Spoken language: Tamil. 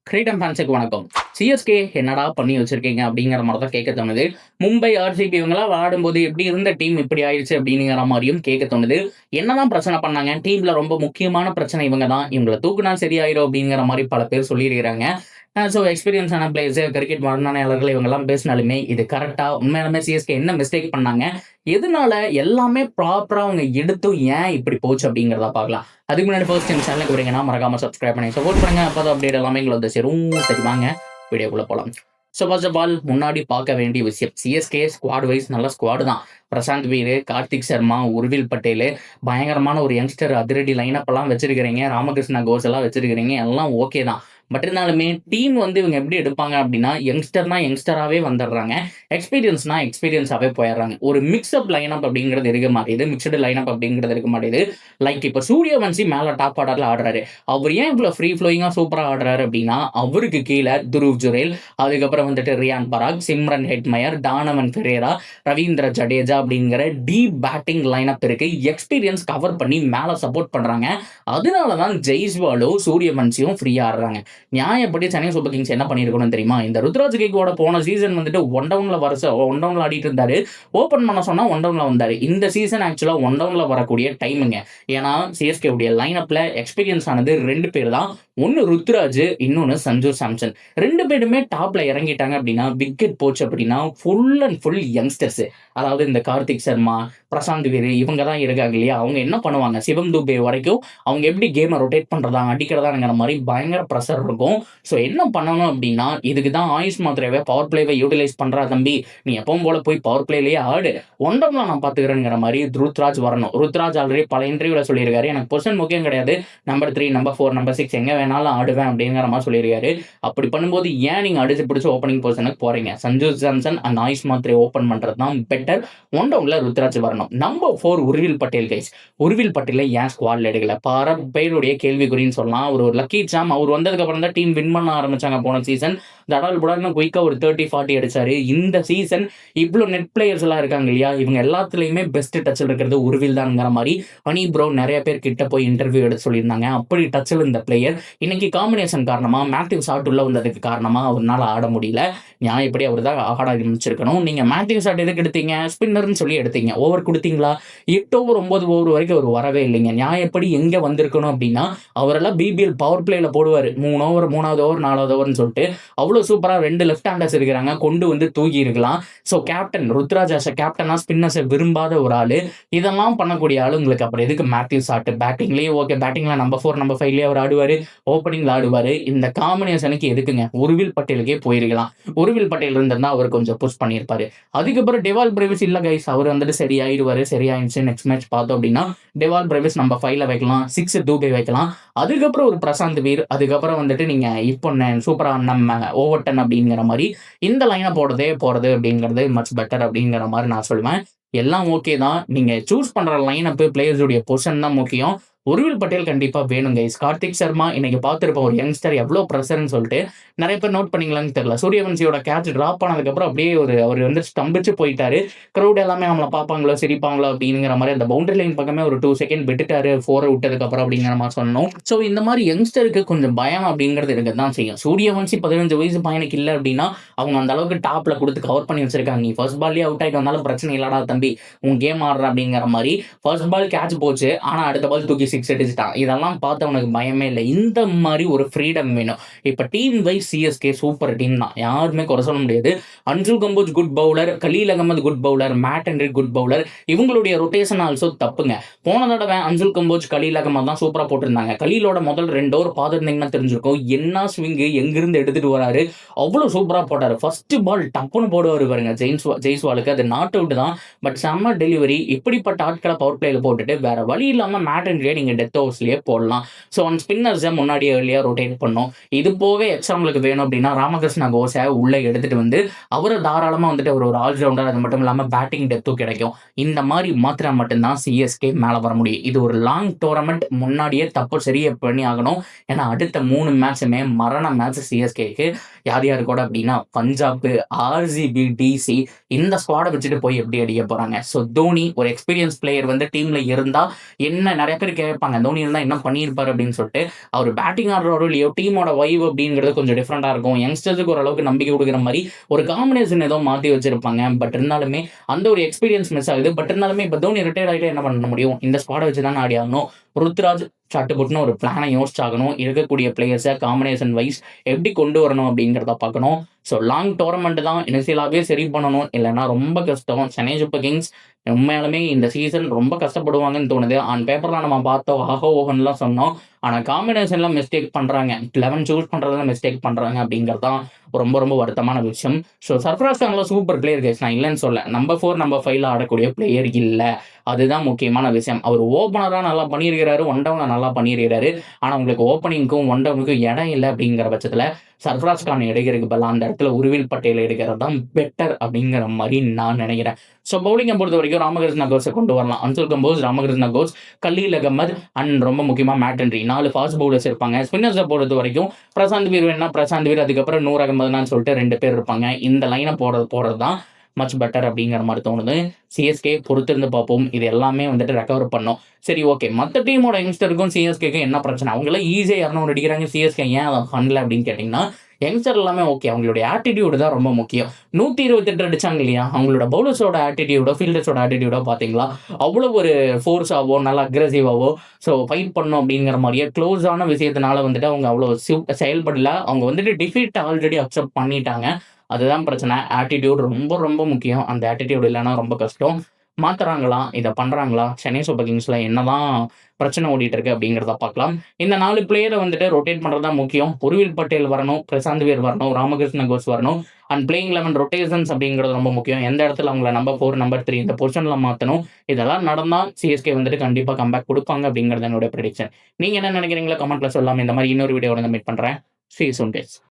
கிரீடம் ஃபேன்ஸுக்கு வணக்கம். சிஎஸ்கே என்னடா பண்ணி வச்சிருக்கீங்க அப்படிங்கிற மாதிரி தான் கேட்க தோணுது. மும்பை, ஆர்சிபி இவங்கலாம் விளையாடும்போது எப்படி இருந்த டீம் இப்படி ஆயிடுச்சு அப்படிங்கிற மாதிரியும் கேட்க தோணுது. என்னதான் பிரச்சனை பண்ணாங்க? டீம்ல ரொம்ப முக்கியமான பிரச்சனை இவங்க தான். இவங்கள தூக்குனா சரியாயிரும் அப்படிங்கிற மாதிரி பல பேர் சொல்லியிருக்கிறாங்க. ஸோ எக்ஸ்பீரியன்ஸான பிளேயர்ஸ், கிரிக்கெட் வர்ணனையாளர்கள் இவங்கெல்லாம் பேசினாலுமே இது கரெக்ட்டா உண்மையாலுமே சிஎஸ்கே என்ன மிஸ்டேக் பண்ணாங்க? எதனால எல்லாமே ப்ராப்பரா அவங்க எடுத்தும் ஏன் இப்படி போச்சு அப்படிங்கிறத பார்க்கலாம். அதுக்கு முன்னாடி ஃபர்ஸ்ட் டைம் சேனலுக்கு வரீங்கன்னா மறக்காம சப்ஸ்கிரைப் பண்ணி சப்போர்ட் பண்ணுங்க. அப்பதான் அப்டேட் எல்லாமே எங்களை வந்து சேரும். சரி வாங்க வீடியோக்குள்ள போலாம். ஸோ ஃபர்ஸ்ட் ஆஃப் ஆல் முன்னாடி பார்க்க வேண்டிய விஷயம், சிஎஸ்கே ஸ்குவாட் வைஸ் நல்ல ஸ்குவாடு தான். பிரசாந்த் வீரு, கார்த்திக் சர்மா, உர்வில் பட்டேல், பயங்கரமான ஒரு யங்ஸ்டர் அதிரடி லைனப் எல்லாம் வச்சிருக்கிறீங்க. ராமகிருஷ்ணா கோஸ் எல்லாம் வச்சிருக்கிறீங்க. எல்லாம் ஓகே தான். பட் இருந்தாலுமே டீம் வந்து இவங்க எப்படி எடுப்பாங்க அப்படின்னா, யங்ஸ்டர்னா யங்ஸ்டராகவே வந்துடுறாங்க, எக்ஸ்பீரியன்ஸ்னா எக்ஸ்பீரியன்ஸாகவே போயிடுறாங்க. ஒரு மிக்ஸ்அப் லைனப் அப்படிங்கிறது இருக்க மாட்டேது, மிக்சடு லைனப் அப்படிங்கிறது இருக்க மாட்டேது. லைக் இப்போ சூரியவன்சி மேலே டாப் ஆர்டரில் ஆடுறாரு. அவர் ஏன் இவ்வளோ ஃப்ரீ ஃப்ளோயிங்காக சூப்பராக ஆடுறாரு அப்படின்னா, அவருக்கு கீழே துருவ் ஜுரேல், அதுக்கப்புறம் வந்துட்டு ரியான் பராக், சிம்ரன் ஹெட்மயர், டானவன் ஃபெரேரா, ரவீந்திர ஜடேஜா அப்படிங்கிற டீப் பேட்டிங் லைனப் இருக்கு. எக்ஸ்பீரியன்ஸ் கவர் பண்ணி மேலே சப்போர்ட் பண்ணுறாங்க. அதனால தான் ஜெய்ஸ்வாலும் சூரியவன்சியும் ஃப்ரீயாக ஆடுறாங்க. நியாயப்படி சென்னை சூப்பர் கிங்ஸ் என்ன பண்ணியிருக்கணும் தெரியுமா? இந்த ருத்ராஜ் கேக்வாட போன சீசன் வந்துட்டு ஒன் டவுன்ல ஆடிட்டு இருந்தாரு. ஓப்பன் பண்ண சொன்னா ஒன் டவுன்ல வந்தாரு. இந்த சீசன் ஆக்சுவலா ஒன் டவுன்ல வரக்கூடிய டைமுங்க. ஏன்னா சிஎஸ்கே உடைய லைனப்ல எக்ஸ்பீரியன்ஸ் ஆனது 2 பேர் தான். ஒன்னு ருத்ராஜ், இன்னொன்னு சஞ்சு சாம்சன். 2 பேருமே டாப்ல இறங்கிட்டாங்க அப்படின்னா, விக்கெட் போச்சு அப்படின்னா ஃபுல் அண்ட் ஃபுல் யங்ஸ்டர்ஸ். அதாவது இந்த கார்த்திக் சர்மா, பிரசாந்த் வீரு இவங்க தான் இருக்காங்க இல்லையா? அவங்க என்ன பண்ணுவாங்க? சிவம் துபே வரைக்கும் அவங்க எப்படி கேமை ரொட்டேட் பண்றதா, அடிக்கிறதாங்கிற மாதிரி பயங்கர ப்ரெஷர் இருக்கும். ஸோ என்ன பண்ணணும் அப்படின்னா, இதுக்கு தான் ஆயுஷ் மாத்திரையை பவர் பிளேவை யூட்டிலைஸ் பண்றா தம்பி, நீ எப்பவும் போல போய் பவர் பிளேலேயே ஆடு, ஒன் டவுன்ல நான் பாத்துக்கிறேங்கிற மாதிரி ருத்ராஜ் வரணும். ருத்ராஜ் ஆல்ரெடி பல இன்டர்வியூல சொல்லியிருக்காரு, எனக்கு பொசிஷன் முக்கியம் கிடையாது, நம்பர் 3, நம்பர் 4, நம்பர் 6 எங்க வேணாலும் ஆடுவேன் அப்படிங்கிற மாதிரி சொல்லியிருக்காரு. அப்படி பண்ணும்போது ஏன் நீங்க அடிச்சு பிடிச்சி ஓப்பனிங் பொசிஷனுக்கு போறீங்க? சஞ்சு சாம்சன் அண்ட் ஆயுஷ் மாத்திரை ஓப்பன் பண்றது தான் பெட்டர். ஒன் டவுன்ல ருத்ராஜ் வரணும். Number 4 Urvil Patel guys. உர்வில் பட்டேலை ஏன் ஸ்குவாட்ல எடுக்கல? பல பேருடைய கேள்விக்குறின்னு சொல்லலாம். ஒரு லக்கி சாம். அவர் வந்ததுக்கு அப்புறம் தான் டீம் வின் பண்ண ஆரம்பிச்சாங்க. போன சீசன் தடால் புடால்னு குயிக்கா ஒரு 30-40 அடிச்சாரு. இந்த சீசன் இவ்வளவு நெட் பிளேயர்ஸ் எல்லாம் இருக்காங்க இல்லையா, இவங்க எல்லாத்துலயுமே பெஸ்ட் டச்சில் இருக்கிறது உர்வில் தான்ங்கிற மாதிரி ஹனி ப்ரோ நிறைய பேர் கிட்ட போய் இன்டர்வியூ எடுத்து சொல்லியிருந்தாங்க. அப்படி டச்சில் இந்த பிளேயர் இன்னைக்கு காம்பினேஷன் காரணமா, மேத்யூ ஷாட் உள்ள வந்ததுக்கு காரணமா அவரால் ஆட முடியல. நியாயப்படி அவர் தான் ஆட ஆரம்பிச்சிருக்கணும். நீங்க மேத்யூ ஷாட் எதுக்கு எடுத்தீங்க? ஸ்பின்னர்னு சொல்லி எடுத்தீங்க. ஓவர் கொடுத்தீங்களா? 8 ஓவர் 9 ஓவர் வரைக்கும் அவர் வரவே இல்லைங்க. நியாயப்படி எங்க வந்திருக்கணும் அப்படின்னா, அவரெல்லாம் பிபிஎல் பவர் பிளேல போடுவாரு. 3 ஓவர், 3வது ஓவர், 4வது ஓவர்னு சொல்லிட்டு அவ்வளவு சூப்பரா 2 லெஃப்ட் ஹேண்டர்ஸ் இருக்கிறாங்க, கொண்டு வந்து தூக்கி இருக்கலாம். ஸோ கேப்டன் ருத்ராஜ் கேப்டனா ஸ்பின்னர்ஸை விரும்பாத ஒரு ஆளு, இதெல்லாம் பண்ணக்கூடிய ஆளு உங்களுக்கு அப்புறம் எதுக்கு மேத்யூ ஷாட்? பேட்டிங்லேயே ஓகே, பேட்டிங்ல நம்பர் 4, நம்பர் 5லயே அவர் ஆடுவாரு, ஓப்பனிங்ல ஆடுவாரு. இந்த காம்பினேஷனுக்கு எதுக்குங்க? உர்வில் பட்டேலுக்கே போயிருக்கலாம். உர்வில் பட்டேல் இருந்தா அவர் கொஞ்சம் புஷ் பண்ணியிருப்பாரு. அதுக்கப்புறம் டெவால் பிரேவிஸ் இல்ல கைஸ், அவர் வந்துட்டு சரியாயிடுவாரு. சரியாயிடுச்சு. நெக்ஸ்ட் மேட்ச் பார்த்தோம் அப்படின்னா டெவால் பிரேவிஸ் நம்பர் 5ல வைக்கலாம், 6 தூபே வைக்கலாம். அதுக்கப்புறம் ஒரு பிரசாந்த் வீர், அதுக்கப்புறம் வந்துட்டு நீங்க இப்போ சூப்பரா நம்ம ஓவர்டன் அப்படிங்கிற மாதிரி இந்த லைனை போடுறது அப்படிங்கிறது மச் பெட்டர் அப்படிங்கிற மாதிரி நான் சொல்லுவேன். எல்லாம் ஓகே தான். நீங்க சூஸ் பண்ற லைன் அப், பிளேயர்ஸுடைய பொசிஷன் தான் முக்கியம். உர்வில் பட்டேல் கண்டிப்பா வேணும் கைஸ். கார்த்திக் சர்மா இன்னைக்கு பார்த்துருப்போம், ஒரு யங்ஸ்டர் எவ்வளோ ப்ரெஷர்னு சொல்லிட்டு. நிறைய பேர் நோட் பண்ணீங்களான்னு தெரியல, சூரியவன்சியோட கேட்ச் டிராப் ஆனதுக்கப்புறம் அப்படியே அவர் வந்து ஸ்டம்பிச்சு போயிட்டாரு. க்ரௌட் எல்லாமே நம்மளை பார்ப்பாங்களோ சிரிப்பாங்களோ அப்படிங்கிற மாதிரி அந்த பவுண்டரி லைன் பக்கமே ஒரு 2 செகண்ட் விட்டுட்டாரு, 4 விட்டதுக்கு அப்புறம் அப்படிங்கிற மாதிரி சொன்னோம். ஸோ இந்த மாதிரி யங்ஸ்டருக்கு கொஞ்சம் பயம் அப்படிங்கிறது இருக்க தான் செய்யும். சூரியவன்சி 15 வயசு பையனுக்கு இல்லை அப்படின்னா அவங்க அந்த அளவுக்கு டாப்ல கொடுத்து கவர் பண்ணி வச்சிருக்காங்க. நீ ஃபர்ஸ்ட் பால்லேயே அவுட் ஆகிட்டு வந்தாலும் பிரச்சனை இல்லடா தம்பி, உன் கேம் ஆடுற அப்படிங்கிற மாதிரி. ஃபர்ஸ்ட் பால் கேட்ச் போச்சு, ஆனால் அடுத்த பால் தூக்கி 6 அடிச்சுட்டான். இதெல்லாம் பார்த்து அவனுக்கு பயமே இல்லை. இந்த மாதிரி ஒரு ஃப்ரீடம் வேணும். இப்போ team wise CSK super team தான், யாருமே குறை சொல்ல முடியாது. Anshul Kamboj good bowler, Khaleel Ahmed good bowler, Matt Henry good bowler. இவங்களுடைய ரொட்டேஷன் ஆல்சோ தப்புங்க. போன தடவை அன்சுல் கம்போஜ், கலீல் அகமது தான் சூப்பராக போட்டிருந்தாங்க. கலீலோட முதல் 2 ஓவர் பார்த்துருந்தீங்கன்னா தெரிஞ்சிருக்கும் என்ன ஸ்விங்கு எங்கிருந்து எடுத்துட்டு வராரு. அவ்வளோ சூப்பராக போட்டாரு. ஃபர்ஸ்ட் பால் டப்புன்னு போடுவார் பாருங்க ஜெய்ஸ்வாலுக்கு, அது நாட் அவுட் தான், பட் செம்ம டெலிவரி. இப்படிப்பட்ட ஆட்களை பவர் பிளேல போட்டுட்டு வேற வழி இல்லாமல் மேட் ஹென்ரியை நீங்க டெத் ஓவர்ஸ்லேயே போடலாம். ஸோ அந்த ஸ்பின்னர்ஸை முன்னாடியே ஏர்லியாக ரொட்டேட் பண்ணோம். இது போக எக்ஸாம்பிளுக்கு வேணும் அப்படின்னா ராமகிருஷ்ணா கோஸை உள்ளே எடுத்துட்டு வந்து அவரை தாராளமாக வந்துட்டு ஒரு ஆல்ரவுண்டர், அது மட்டும் இல்லாமல் பேட்டிங் டெப்த்தும் கிடைக்கும். இந்த மாதிரி மாத்திரா மட்டும்தான் சிஎஸ்கே மேலே வர முடியும். இது ஒரு லாங் டோர்னமெண்ட், முன்னாடியே தப்பு சரியை பண்ணி ஆகணும். ஏன்னா அடுத்த 3 மேட்சுமே மரண மேட்ச் சிஎஸ்கேக்கு. யார் யார் கூட அப்படின்னா பஞ்சாப், ஆர்சிபி, டிசி, இந்த ஸ்குவாடை வச்சுட்டு போய் எப்படி அடிக்க போறாங்க? ஸோ தோனி ஒரு எக்ஸ்பீரியன்ஸ் பிளேயர் வந்து டீம்ல இருந்தா என்ன, நிறைய பேர் கேட்பாங்க, தோனி இருந்தா என்ன பண்ணியிருப்பாரு அப்படின்னு சொல்லிட்டு. அவர் பேட்டிங் ஆடுறாரோ இல்லையோ, டீமோட வைப் அப்படிங்கிறது கொஞ்சம் டிஃப்ரெண்டா இருக்கும். யங்ஸ்டர்ஸ்க்கு ஓரளவுக்கு நம்பிக்கை குடுக்குற மாரி ஒரு காம்பினேஷன் ஏதோ மாத்தி வச்சிருப்பாங்க. பட் இருந்தாலுமே அந்த ஒரு எக்ஸ்பீரியன்ஸ் மிஸ் ஆகுது. பட் இருந்தாலுமே இப்ப தோனி ரிட்டயர்ட் ஆயிட்டா என்ன பண்ண முடியும்? இந்த ஸ்குவாட வச்சு தானே ஆடி ஆகணும். ருத்துராஜ், சட்டுப்புட்டுன்னு ஒரு பிளான யோசிச்சாகணும். இருக்கக்கூடிய பிளேயர்ஸ காம்பினேஷன் வைஸ் எப்படி கொண்டு வரணும் அப்படிங்கிறத பார்க்கணும். ஸோ லாங் டோர்னமெண்ட் தான் இனிஷியலாவே சரி பண்ணணும். இல்லன்னா ரொம்ப கஷ்டம். சென்னை சூப்பர் கிங்ஸ் உண்மையாலுமே இந்த சீசன் ரொம்ப கஷ்டப்படுவாங்கன்னு தோணுது. ஆன் பேப்பர்ல நம்ம பார்த்தோம், ஆஹோ ஓஹோன்னுலாம் சொன்னோம். ஆனா காம்பினேஷன்ல மிஸ்டேக் பண்றாங்க. 11 சூஸ் பண்றதுல மிஸ்டேக் பண்றாங்க அப்படிங்கிறது தான் ரொம்ப ரொம்ப வருத்தமான விஷயம். ஸோ சர்ஃப்ராஸ் கான்லாம் சூப்பர் பிளேயர் கைஸ், நான் இல்லன்னு சொல்லல. நம்பர் 4, நம்பர் 5ல ஆடக்கூடிய பிளேயர் இல்ல. அதுதான் முக்கியமான விஷயம். அவர் ஓப்பனரா நல்லா பண்ணியிருக்கிறாரு. ஒன் டவுன்ல நல்லா பண்ணியிருக்கிறாரு. ஆனா உங்களுக்கு ஓப்பனிங்க்கும், ஒன் டவுனுக்கும் இடம் இல்ல அப்படிங்கிற பட்சத்துல சர்ஃப்ராஸ் கான் எடுக்கிறதுக்கு பதிலா அந்த இடத்துல உருவில் பட்டேல் எடுக்கிறது தான் பெட்டர் அப்படிங்கிற மாரி நான் நினைக்கிறேன். ஸோ பவுலிங்க பொறுத்தவரைக்கும் ராமகிருஷ்ண கோர்ஸ கொண்டு வரலாம். அன்சுல் கம்போஸ், ராமகிருஷ்ண கோஸ், கலீல் அகமது அண்ட் ரொம்ப முக்கியமா மேட் ஹென்றி 4 ஃபாஸ்ட் பவுலர்ஸ் இருப்பாங்க. ஸ்பின்னர்ஸ பொறுத்தவரைக்கும் பிரசாந்த் வீர் வேணும்னா பிரசாந்த் வீர், அதுக்கப்புறம் நூர் அகமதுன்னு சொல்லிட்டு 2 பேர் இருப்பாங்க. இந்த லைன போடுறது தான் மச் பெட்டர் அப்படிங்கிற மாரி தோணுது. சிஎஸ்கே பொறுத்திருந்து பார்ப்போம். இது எல்லாமே வந்துட்டு ரெக்கவர் பண்ணும். சரி, ஓகே. மத்த டீமோட யங்ஸ்டருக்கும் சிஎஸ்கேக்கும் என்ன பிரச்சனை? அவங்கலாம் ஈஸியா 200 அடிக்கிறாங்க. சிஎஸ்கே ஏன் அத பண்ணல அப்படின்னு கேட்டீங்கன்னா, யங்ஸ்டர் எல்லாமே ஓகே. அவங்களுடைய ஆட்டிட்யூட் தான் ரொம்ப முக்கியம். 128 அடிச்சாங்க இல்லையா? அவங்களோட பவுலர்ஸோட ஆட்டிட்யூடோ, ஃபீல்டர்ஸோட ஆட்டிட்யூடோ பார்த்தீங்களா? அவ்வளோ ஒரு ஃபோர்ஸாவோ, நல்லா அக்ரெசிவாவோ, ஸோ ஃபைட் பண்ணணும் அப்படிங்கிற மாரியே க்ளோஸான விஷயத்தினால வந்துட்டு அவங்க அவ்வளோ செயல்படல. அவங்க வந்துட்டு டிஃபீட் ஆல்ரெடி அக்செப்ட் பண்ணிட்டாங்க. அதுதான் பிரச்சனை. ஆட்டிட்யூட் ரொம்ப ரொம்ப முக்கியம். அந்த ஆட்டிட்யூட் இல்லன்னா ரொம்ப கஷ்டம். மாத்துறாங்களா? இத பண்றாங்களா? சென்னை சூப்பர் கிங்ஸ்ல என்னதான் பிரச்சனை ஓடிட்டு இருக்கு அப்படிங்கிறத பார்க்கலாம். இந்த 4 பிளேயர வந்துட்டு ரொட்டேட் பண்றது தான் முக்கியம். உருவில் பட்டேல் வரணும், பிரசாந்த் வீர் வரணும், ராமகிருஷ்ண கோஸ் வரணும். அண்ட் பிளேயிங் 11 ரொட்டேஷன்ஸ் அப்படிங்கிறது ரொம்ப முக்கியம். எந்த இடத்துல அவங்கள நம்பர் 4, நம்பர் 3 இந்த பொசிஷன்ல மாத்தணும். இதெல்லாம் நடந்தா சிஎஸ்கே வந்துட்டு கண்டிப்பா கம்பேக் குடுப்பாங்க அப்படிங்கிறது என்னோட பிரெடிக்ஷன். நீங்க என்ன நினைக்கிறீங்களோ கமெண்ட்ல சொல்லலாம். இந்த மாரி இன்னொரு வீடியோவோட மீட் பண்றேன். See you soon guys.